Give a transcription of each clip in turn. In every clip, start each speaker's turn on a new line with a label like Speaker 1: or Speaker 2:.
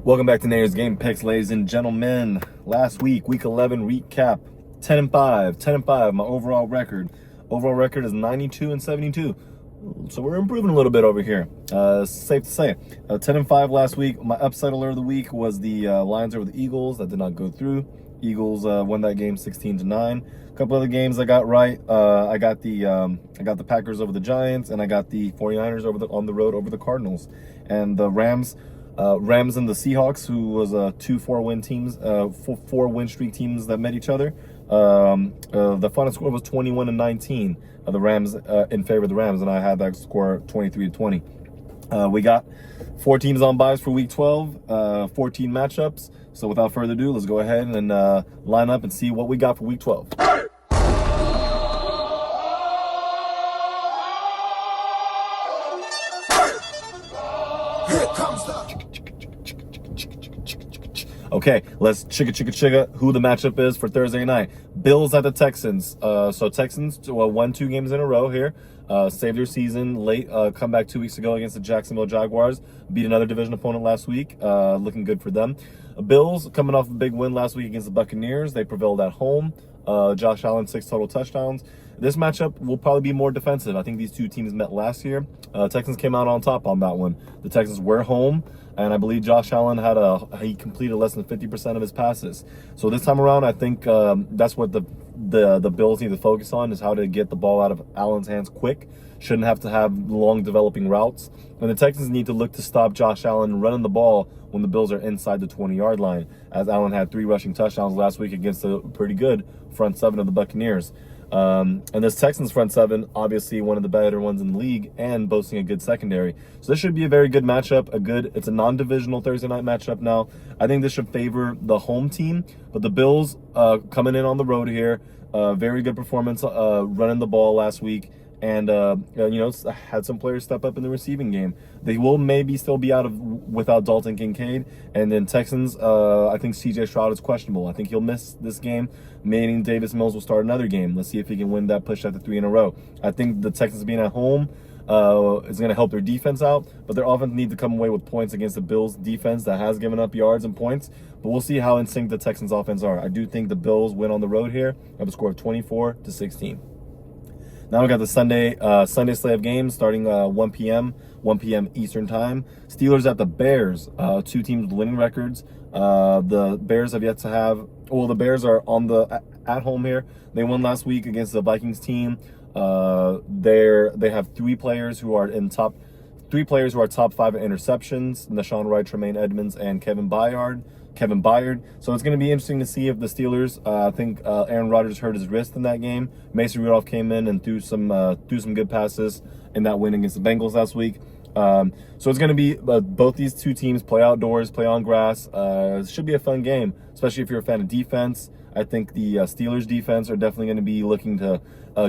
Speaker 1: Welcome back to Nayer's Game Picks, ladies and gentlemen. Last week, week 11 recap, 10-5, 10-5, my overall record. Overall record is 92-72. So we're improving a little bit over here. Safe to say. 10-5 last week. My upset alert of the week was the Lions over the Eagles. That did not go through. Eagles won that game 16-9. A couple other games I got right. I got the Packers over the Giants, and I got the 49ers on the road over the Cardinals. And the Rams and the Seahawks, who was 2 4-win teams, 4-win streak teams that met each other. The final score was 21-19. The Rams in favor of the Rams, and I had that score 23-20. We got 4 teams on buys for week 12, 14 matchups. So without further ado, let's go ahead and line up and see what we got for week 12. Okay, let's chicka who the matchup is for Thursday night. Bills at the Texans. So Texans won 2 games in a row here. Saved their season late. Come back 2 weeks ago against the Jacksonville Jaguars. Beat another division opponent last week. Looking good for them. Bills coming off a big win last week against the Buccaneers. They prevailed at home. Josh Allen 6 total touchdowns. This matchup will probably be more defensive. I think these two teams met last year. Texans came out on top on that one. The Texans were home, and I believe Josh Allen he completed less than 50% of his passes. So this time around, I think that's what the Bills need to focus on, is how to get the ball out of Allen's hands quick. Shouldn't have to have long developing routes. And the Texans need to look to stop Josh Allen running the ball when the Bills are inside the 20-yard line, as Allen had 3 rushing touchdowns last week against a pretty good front 7 of the Buccaneers. And this Texans front 7, obviously one of the better ones in the league and boasting a good secondary. So this should be a very good matchup. It's a non-divisional Thursday night matchup now. I think this should favor the home team, but the Bills coming in on the road here, very good performance running the ball last week. And had some players step up in the receiving game. They will maybe still be without Dalton Kincaid. And then Texans, I think C.J. Stroud is questionable. I think he'll miss this game, meaning Davis Mills will start another game. Let's see if he can win that push at the 3 in a row. I think the Texans being at home is going to help their defense out, but their offense need to come away with points against the Bills defense that has given up yards and points. But we'll see how in sync the Texans offense are. I do think the Bills win on the road here. I have a score of 24-16. Now we got the Sunday slate of games starting 1 p.m. Eastern time. Steelers at the Bears, 2 teams with winning records. The Bears have yet to have. Well, the Bears are at home here. They won last week against the Vikings team. They have 3 players who are top 5 in interceptions: Nashawn Wright, Tremaine Edmonds, and Kevin Byard. So it's going to be interesting to see if the Steelers, I think Aaron Rodgers hurt his wrist in that game. Mason Rudolph came in and threw some good passes in that win against the Bengals last week. So it's going to be both these 2 teams play outdoors, play on grass. It should be a fun game, especially if you're a fan of defense. I think the Steelers defense are definitely going to be looking to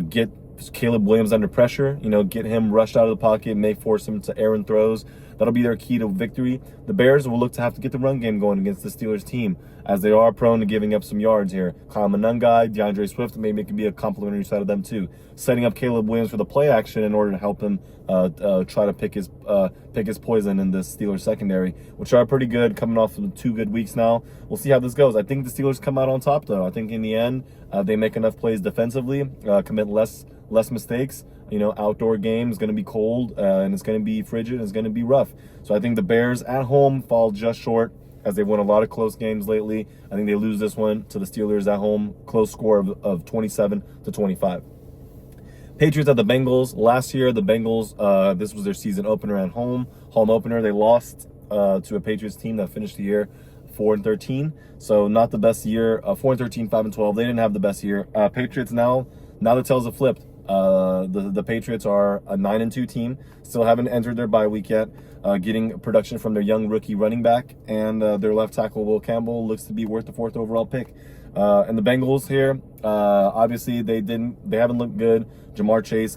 Speaker 1: get Caleb Williams under pressure, get him rushed out of the pocket, may force him to errant throws. That'll be their key to victory. The Bears will look to have to get the run game going against the Steelers team, as they are prone to giving up some yards here. Kyle Monangai, DeAndre Swift, maybe it can be a complimentary side of them too. Setting up Caleb Williams for the play action in order to help him try to pick his poison in this Steelers secondary, which are pretty good, coming off of 2 good weeks now. We'll see how this goes. I think the Steelers come out on top, though. I think in the end, they make enough plays defensively, commit less mistakes. Outdoor game is going to be cold, and it's going to be frigid, and it's going to be rough. So I think the Bears at home fall just short, as they've won a lot of close games lately. I think they lose this one to the Steelers at home, close score of 27-25. Patriots at the Bengals. Last year, the Bengals, this was their season opener at home. Home opener, they lost to a Patriots team that finished the year 4-13. So not the best year. 4-13, 5-12. They didn't have the best year. Patriots now the tails have flipped. The Patriots are a 9-2 team. Still haven't entered their bye week yet. Getting production from their young rookie running back, and their left tackle Will Campbell looks to be worth the 4th overall pick. And the Bengals here, obviously they haven't looked good. Jamar Chase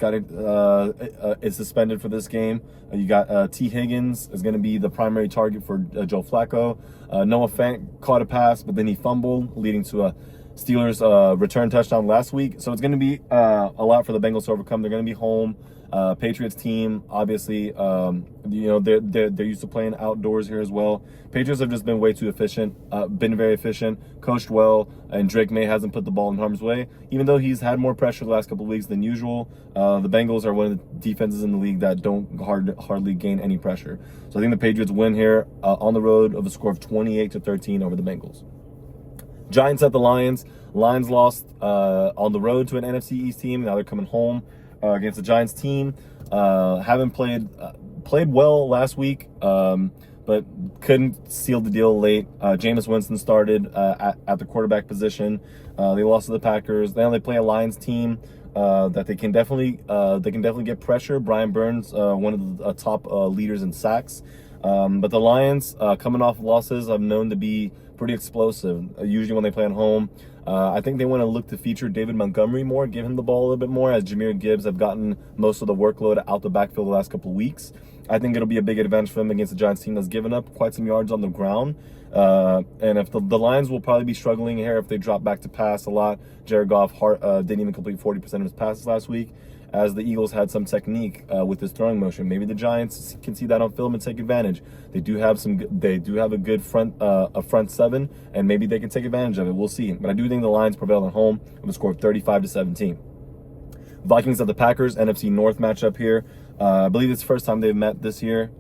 Speaker 1: is suspended for this game. You got T. Higgins is going to be the primary target for Joe Flacco. Noah Fant caught a pass, but then he fumbled, leading to a Steelers return touchdown last week. So it's going to be a lot for the Bengals to overcome. They're going to be home. Patriots team, obviously, they're used to playing outdoors here as well. Patriots have just been way too efficient, been very efficient, coached well, and Drake May hasn't put the ball in harm's way, even though he's had more pressure the last couple of weeks than usual. The Bengals are one of the defenses in the league that don't hardly gain any pressure. So I think the Patriots win here on the road of a score of 28-13 over the Bengals. Giants at the Lions. Lions lost on the road to an NFC East team. Now they're coming home against the Giants team. Haven't played well last week, but couldn't seal the deal late. Jameis Winston started at the quarterback position. They lost to the Packers. Now they play a Lions team that they can definitely get pressure. Brian Burns, one of the top leaders in sacks. But the Lions, coming off losses, are known to be pretty explosive, usually when they play at home. I think they want to look to feature David Montgomery more, give him the ball a little bit more, as Jahmyr Gibbs have gotten most of the workload out the backfield the last couple of weeks. I think it'll be a big advantage for them against the Giants team that's given up quite some yards on the ground. And if the Lions will probably be struggling here if they drop back to pass a lot. Jared Goff didn't even complete 40% of his passes last week, as the Eagles had some technique with his throwing motion. Maybe the Giants can see that on film and take advantage. They do have a good front seven, and maybe they can take advantage of it. We'll see. But I do think the Lions prevail at home with a score of 35-17. Vikings at the Packers, NFC North matchup here. I believe it's the first time they've met this year.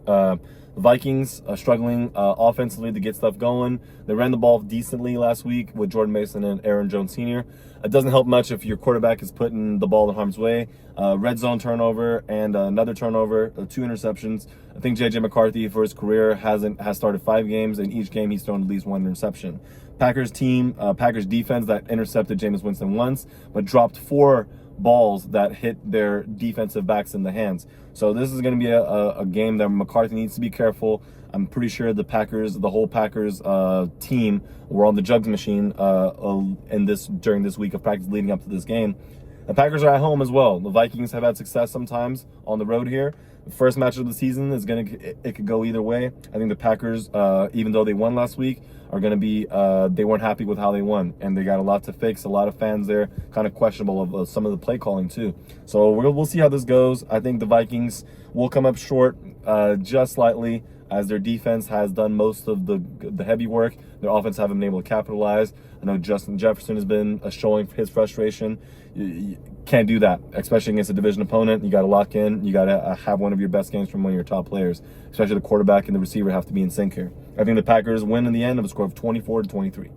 Speaker 1: Vikings are struggling offensively to get stuff going. They ran the ball decently last week with Jordan Mason and Aaron Jones Sr. It doesn't help much if your quarterback is putting the ball in harm's way. Red zone turnover and another turnover, 2 interceptions. I think J.J. McCarthy for his career has started 5 games, and each game he's thrown at least 1 interception. Packers defense that intercepted Jameis Winston once, but dropped 4 balls that hit their defensive backs in the hands. So this is going to be a game that McCarthy needs to be careful. I'm pretty sure the whole Packers team were on the jugs machine during this week of practice leading up to this game. The Packers are at home as well. The Vikings have had success sometimes on the road here. The first match of the season it could go either way. I think the Packers, even though they won last week, are going to be they weren't happy with how they won, and they got a lot to fix. A lot of fans there kind of questionable of some of the play calling too. So we'll see how this goes. I think the Vikings will come up short just slightly, as their defense has done most of the heavy work. Their offense haven't been able to capitalize. I know Justin Jefferson has been showing his frustration. You can't do that, especially against a division opponent. You got to lock in. You got to have one of your best games from one of your top players, especially the quarterback and the receiver have to be in sync here. I think the Packers win in the end of a score of 24-23.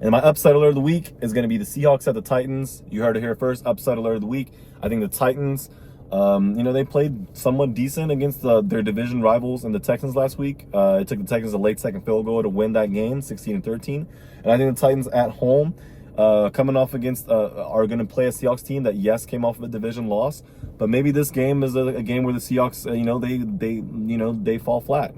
Speaker 1: And my upset alert of the week is going to be the Seahawks at the Titans. You heard it here first. Upset alert of the week. I think the Titans, they played somewhat decent against their division rivals in the Texans last week. It took the Texans a late second field goal to win that game, 16-13. And I think the Titans at home, coming off against, are going to play a Seahawks team that, yes, came off of a division loss, but maybe this game is a game where the Seahawks, they fall flat.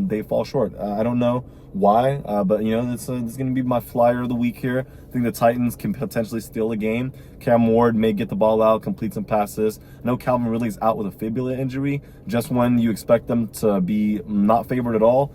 Speaker 1: They fall short. I don't know why, but this is going to be my flyer of the week here. I think the Titans can potentially steal a game. Cam Ward may get the ball out, complete some passes. I know Calvin Ridley's out with a fibula injury, just when you expect them to be not favored at all.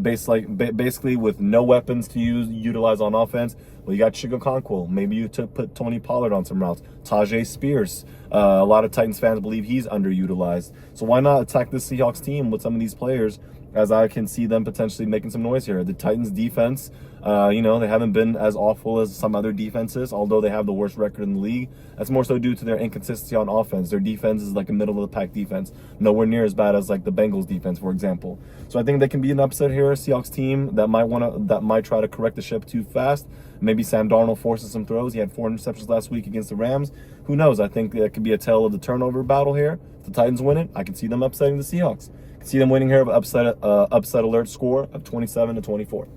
Speaker 1: Basically with no weapons to utilize on offense. Well, you got Chico Conquil. Maybe you put Tony Pollard on some routes. Tajay Spears. A lot of Titans fans believe he's underutilized. So why not attack this Seahawks team with some of these players, as I can see them potentially making some noise here. The Titans defense, they haven't been as awful as some other defenses, although they have the worst record in the league. That's more so due to their inconsistency on offense. Their defense is like a middle-of-the-pack defense, nowhere near as bad as like the Bengals defense, for example. So I think they can be an upset here, a Seahawks team that might try to correct the ship too fast. Maybe Sam Darnold forces some throws. He had 4 interceptions last week against the Rams. Who knows? I think that could be a tale of the turnover battle here. If the Titans win it, I can see them upsetting the Seahawks. See them winning here of upset alert score of 27-24.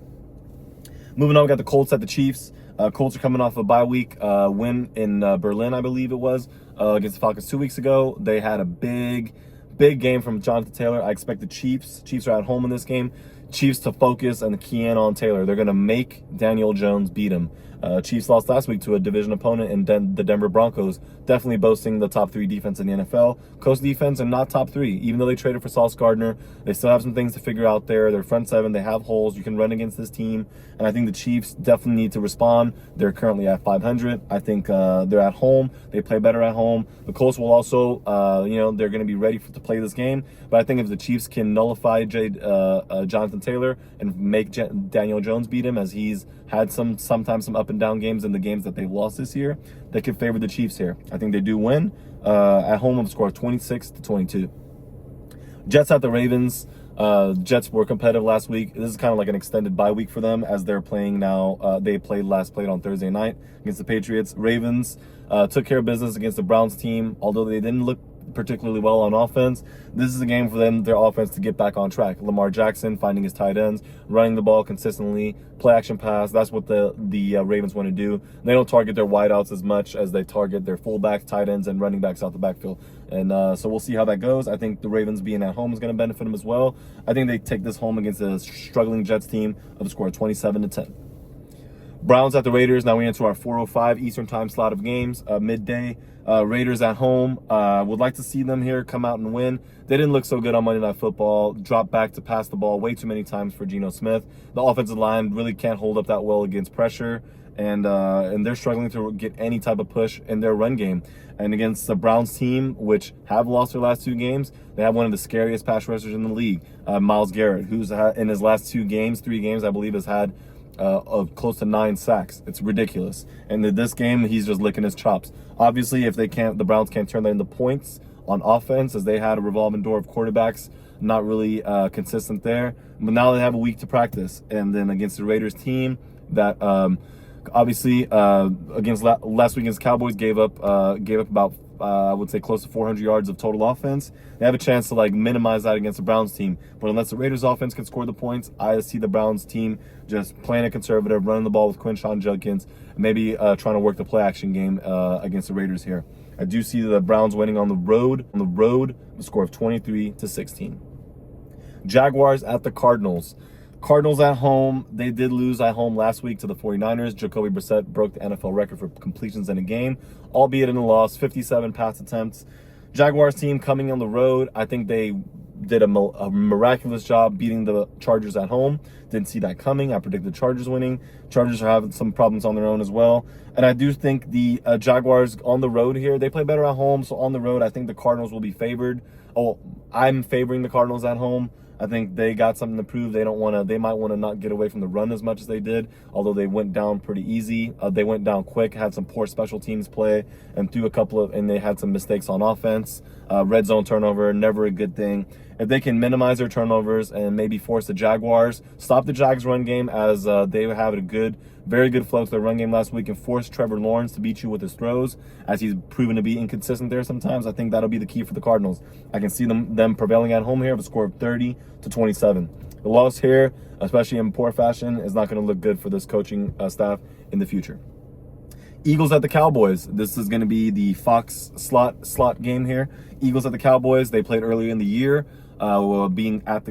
Speaker 1: Moving on, we got the Colts at the Chiefs. Colts are coming off a bye week win in Berlin, I believe it was, against the Falcons 2 weeks ago. They had a big game from Jonathan Taylor. I expect the Chiefs are at home in this game, Chiefs to focus and key in on Taylor. They're going to make Daniel Jones beat him. Chiefs lost last week to a division opponent in the Denver Broncos, definitely boasting the top 3 defense in the NFL. Coast defense and not top 3. Even though they traded for Sauce Gardner, they still have some things to figure out there. Their front 7, they have holes. You can run against this team. And I think the Chiefs definitely need to respond. They're currently at 500. I think they're at home. They play better at home. The Colts will also, they're going to be ready to play this game. But I think if the Chiefs can nullify Jonathan Taylor and make Daniel Jones beat him, as he's had sometimes some up and down games in the games that they've lost this year, they could favor the Chiefs here. I think they do win. At home, of score 26-22. Jets at the Ravens. Jets were competitive last week. This is kind of like an extended bye week for them, as they're playing now. They played on Thursday night against the Patriots. Ravens took care of business against the Browns team, although they didn't look particularly well on offense. This is a game for them, their offense, to get back on track. Lamar Jackson finding his tight ends, running the ball consistently, play action pass. That's what the Ravens want to do. They don't target their wideouts as much as they target their fullbacks, tight ends, and running backs out the backfield. And so we'll see how that goes. I think the Ravens being at home is going to benefit them as well. I think they take this home against a struggling Jets team of a score of 27-10. Browns at the Raiders. Now we enter our 4:05 Eastern time slot of games, midday. Raiders at home. Would like to see them here come out and win. They didn't look so good on Monday Night Football. Dropped back to pass the ball way too many times for Geno Smith. The offensive line really can't hold up that well against pressure, and they're struggling to get any type of push in their run game. And against the Browns team, which have lost their last 2 games, they have one of the scariest pass rushers in the league, Myles Garrett, who's in his last 3 games, I believe, has had of close to 9 sacks. It's ridiculous. And in this game, he's just licking his chops. Obviously, if the Browns can't turn that into points on offense, as they had a revolving door of quarterbacks, not really consistent there. But now they have a week to practice. And then against the Raiders team that obviously against last week against Cowboys gave up about I would say close to 400 yards of total offense. They have a chance to minimize that against the Browns team. But unless the Raiders offense can score the points, I see the Browns team just playing it conservative, running the ball with Quinshon Judkins, maybe trying to work the play action game against the Raiders here. I do see the Browns winning on the road, the score of 23-16. Jaguars at the Cardinals. Cardinals at home. They did lose at home last week to the 49ers. Jacoby Brissett broke the NFL record for completions in a game, albeit in a loss, 57 pass attempts. Jaguars team coming on the road. I think they did a miraculous job beating the Chargers at home. Didn't see that coming. I predicted the Chargers winning. Chargers are having some problems on their own as well. And I do think the Jaguars on the road here, they play better at home. So on the road, I think the Cardinals will be favored. Oh, I'm favoring the Cardinals at home. I think they got something to prove. They might want to not get away from the run as much as they did, although they went down pretty easy. They went down quick, had some poor special teams play, and they had some mistakes on offense. Red zone turnover, never a good thing. If they can minimize their turnovers and maybe force the Jaguars, stop the Jags run game, as they have very good flow to their run game last week, and force Trevor Lawrence to beat you with his throws, as he's proven to be inconsistent there sometimes. I think that'll be the key for the Cardinals. I can see them prevailing at home here with a score of 30-27. The loss here, especially in poor fashion, is not going to look good for this coaching staff in the future. Eagles at the Cowboys. This is going to be the Fox slot game here. Eagles at the Cowboys. They played earlier in the year, being at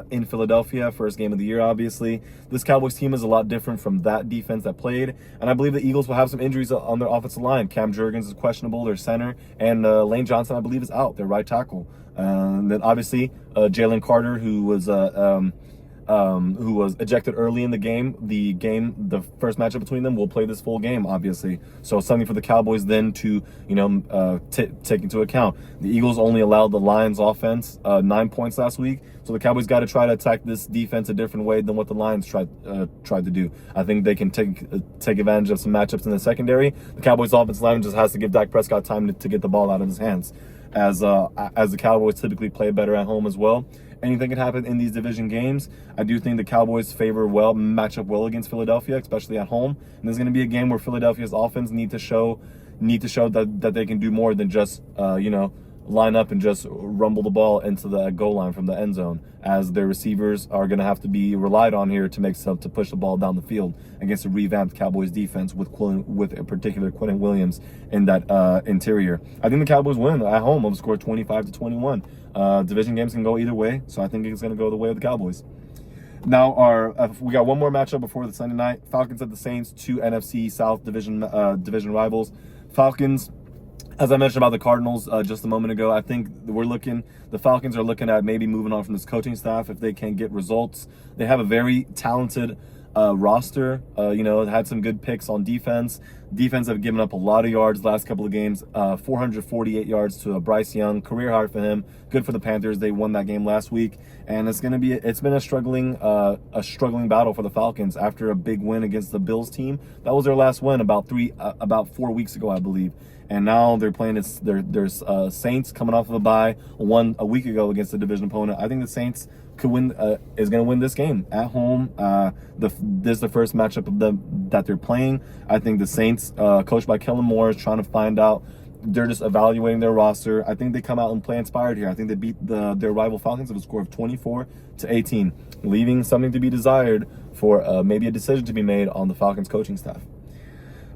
Speaker 1: in Philadelphia, first game of the year, obviously. This Cowboys team is a lot different from that defense that played, and I believe the Eagles will have some injuries on their offensive line. Cam Jurgens is questionable, their center, and Lane Johnson, I believe, is out, their right tackle. And then obviously Jalen Carter, who was ejected early in the game. The first matchup between them will play this full game, obviously. So something for the Cowboys then to, take into account. The Eagles only allowed the Lions offense 9 points last week. So the Cowboys got to try to attack this defense a different way than what the Lions tried to do. I think they can take advantage of some matchups in the secondary. The Cowboys offensive line just has to give Dak Prescott time to get the ball out of his hands, as the Cowboys typically play better at home as well. Anything can happen in these division games. I do think the Cowboys match up well against Philadelphia, especially at home. And there's going to be a game where Philadelphia's offense need to show that they can do more than just line up and just rumble the ball into the goal line from the end zone, as their receivers are going to have to be relied on here to push the ball down the field against a revamped Cowboys defense with in particular Quentin Williams in that interior. I think the Cowboys win at home. They'll score 25-21. Division games can go either way, so I think it's going to go the way of the Cowboys. Now we got one more matchup before the Sunday night. Falcons at the Saints, two NFC South division rivals. Falcons, as I mentioned about the Cardinals just a moment ago, I think the Falcons are looking at maybe moving on from this coaching staff if they can get results. They have a very talented roster, had some good picks on defense. Defense have given up a lot of yards the last couple of games, 448 yards to Bryce Young, career high for him. Good for the Panthers. They won that game last week, and it's been a struggling battle for the Falcons after a big win against the Bills team. That was their last win about 4 weeks ago, I believe. And now they're playing there's Saints coming off of a bye, won a week ago against a division opponent. I think the Saints could win, is going to win this game at home. This is the first matchup of them that they're playing. I think the Saints, coached by Kellen Moore, is trying to find out. They're just evaluating their roster. I think they come out and play inspired here. I think they beat their rival Falcons with a score of 24-18, leaving something to be desired for maybe a decision to be made on the Falcons coaching staff.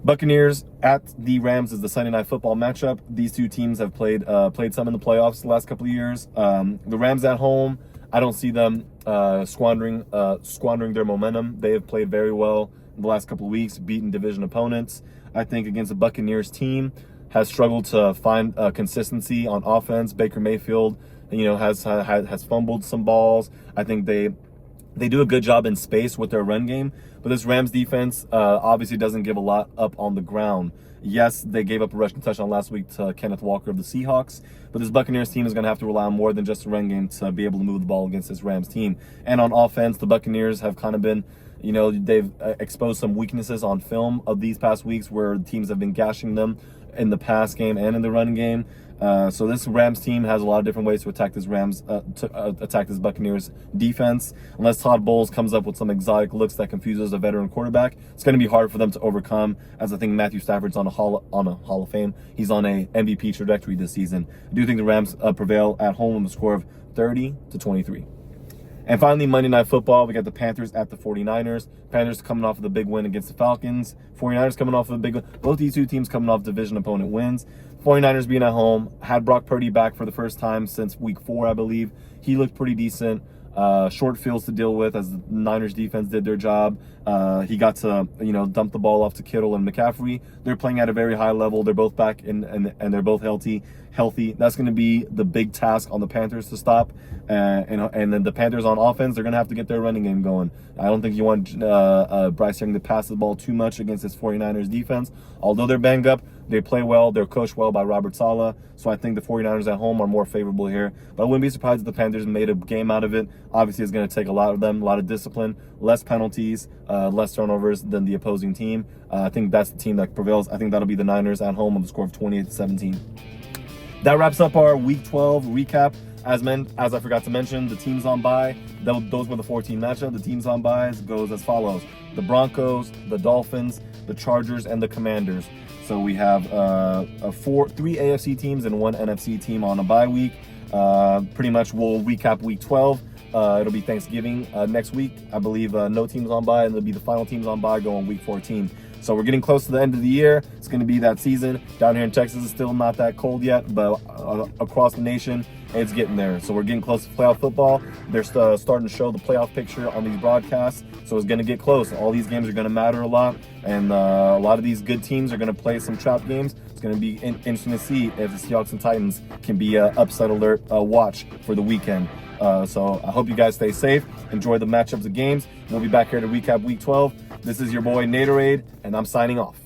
Speaker 1: Buccaneers at the Rams is the Sunday Night Football matchup. These two teams have played some in the playoffs the last couple of years. The Rams at home, I don't see them squandering their momentum. They have played very well in the last couple of weeks, beaten division opponents. I think against the Buccaneers team has struggled to find consistency on offense. Baker Mayfield, has fumbled some balls. I think they do a good job in space with their run game, but this Rams defense obviously doesn't give a lot up on the ground. Yes, they gave up a rushing touchdown last week to Kenneth Walker of the Seahawks, but this Buccaneers team is going to have to rely on more than just a run game to be able to move the ball against this Rams team. And on offense, the Buccaneers have kind of been, they've exposed some weaknesses on film of these past weeks where teams have been gashing them in the pass game and in the run game. So this Rams team has a lot of different ways to attack this this Buccaneers defense. Unless Todd Bowles comes up with some exotic looks that confuses a veteran quarterback, it's going to be hard for them to overcome. As I think Matthew Stafford's on a Hall of Fame, he's on a MVP trajectory this season. I do think the Rams prevail at home with a score of 30-23. And finally, Monday Night Football, we got the Panthers at the 49ers. Panthers coming off of the big win against the Falcons. 49ers coming off of a big win. Both these two teams coming off division opponent wins. 49ers being at home, had Brock Purdy back for the first time since week 4, I believe. He looked pretty decent. Short fields to deal with as the Niners defense did their job. He got to, dump the ball off to Kittle and McCaffrey. They're playing at a very high level. They're both back and they're both healthy. That's going to be the big task on the Panthers to stop. And then the Panthers on offense, they're going to have to get their running game going. I don't think you want Bryce Young to pass the ball too much against this 49ers defense. Although they're banged up, they play well. They're coached well by Robert Saleh. So I think the 49ers at home are more favorable here. But I wouldn't be surprised if the Panthers made a game out of it. Obviously, it's going to take a lot of discipline, less penalties, less turnovers than the opposing team. I think that's the team that prevails. I think that'll be the Niners at home with a score of 28-17. That wraps up our Week 12 recap. As I forgot to mention, the teams on bye, those were the 14 matchup. The teams on bye goes as follows: the Broncos, the Dolphins, the Chargers, and the Commanders. So we have three AFC teams and one NFC team on a bye week. Pretty much we'll recap Week 12. It'll be Thanksgiving next week. I believe no teams on bye, and it'll be the final teams on bye going Week 14. So we're getting close to the end of the year. It's going to be that season. Down here in Texas, it's still not that cold yet, but across the nation, it's getting there. So we're getting close to playoff football. They're starting to show the playoff picture on these broadcasts. So it's going to get close. All these games are going to matter a lot. And a lot of these good teams are going to play some trap games. It's going to be interesting to see if the Seahawks and Titans can be an upset alert watch for the weekend. So I hope you guys stay safe. Enjoy the matchups of games. We'll be back here to recap Week 12. This is your boy Naderade, and I'm signing off.